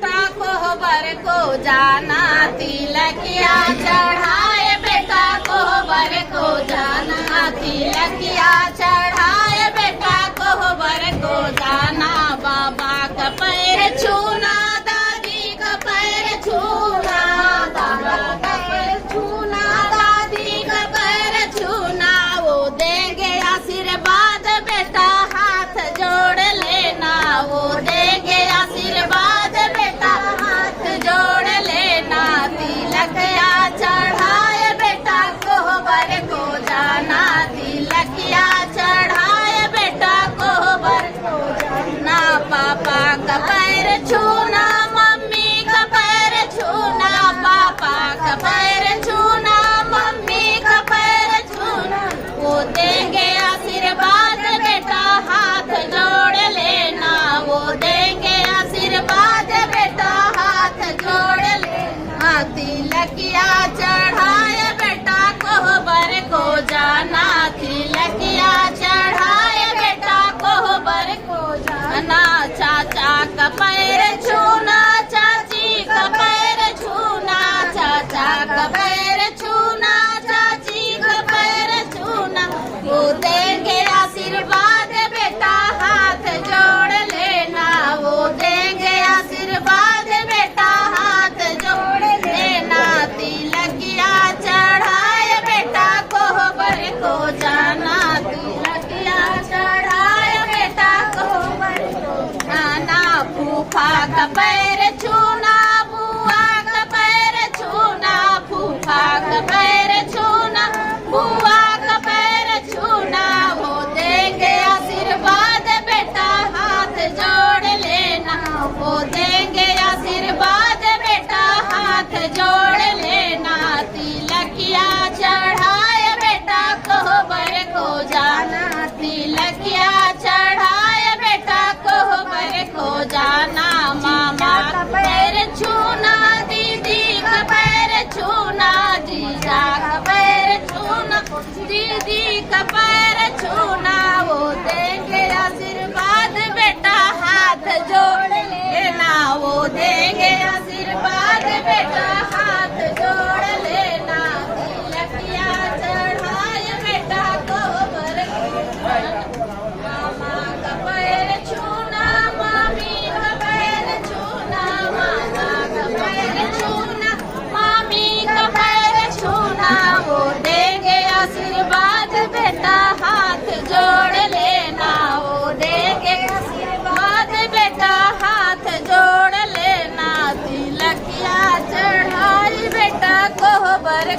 बेटा कोहबर को जाना, तिलकिया चढ़ाए बेटा कोहबर को जाना, तिलकिया चढ़ाए बेटा कोहबर को जाना। बाबा का पैर छूना, दादी का पैर छूना, बाबा का पैर छूना, दादी का पैर छूना। वो देंगे आशीर्वाद बेटा हाथ जोड़ लेना, वो देंगे आशीर्वाद बेटा हाथ जोड़ लेना। तिलकिया चढ़ाए बेटा कोहबर को जाना, तिलकिया चढ़ाए बेटा कोहबर को जाना। पापा का पैर छूना, मम्मी का पैर छूना, पापा का पैर छूना, मम्मी का पैर छूना। वो देंगे आशीर्वाद बेटा हाथ जोड़ लेना, वो देंगे आशीर्वाद बेटा हाथ जोड़ लेना। तिलकिया चढ़ाए बेटा कोहबर को जाना, तिलकिया चढ़ाए बेटा कोहबर को जाना। चाचा का पैर छूना, चाची का पैर छूना, चाचा का पैर छूना, चाची का पैर छूना। वो देंगे आशीर्वाद बेटा हाथ जोड़ लेना, वो देंगे आशीर्वाद बेटा हाथ जोड़ लेना। तिलकिया चढ़ाए बेटा कोहबर को जाना, तिलकिया चढ़ाए बेटा कोहबर को जाना। फूफा का पैर छूना, बुआ का पैर छूना, फूफा का पैर छूना, बुआ का पैर छूना। वो देंगे आशीर्वाद बेटा हाथ जोड़ लेना, वो देंगे आशीर्वाद बेटा हाथ जोड़ लेना। तिलकिया चढ़ाए बेटा कोहबर को जाना, तिलकिया चढ़ाए बेटा कोहबर को जाना। मामा का पैर छूना, दीदी का पैर छूना, जीजा का पैर छूना, दीदी का पैर छूना। वो देंगे आशीर्वाद बेटा हाथ जोड़ लेना, वो देंगे आशीर्वाद बेटा हाथ जोड़ लेना। तिलकिया चढ़ाए बेटा कोहबर को जाना। मामा का पैर छूना, मामी का पैर छूना, मामा का पैर छूना, मामी का पैर छूना। वो देंगे आशीर्वाद बेटा हाथ जोड़ लेना, वो देंगे आशीर्वाद बेटा हाथ जोड़ लेना। तिलकिया चढ़ाई बेटा कोहबर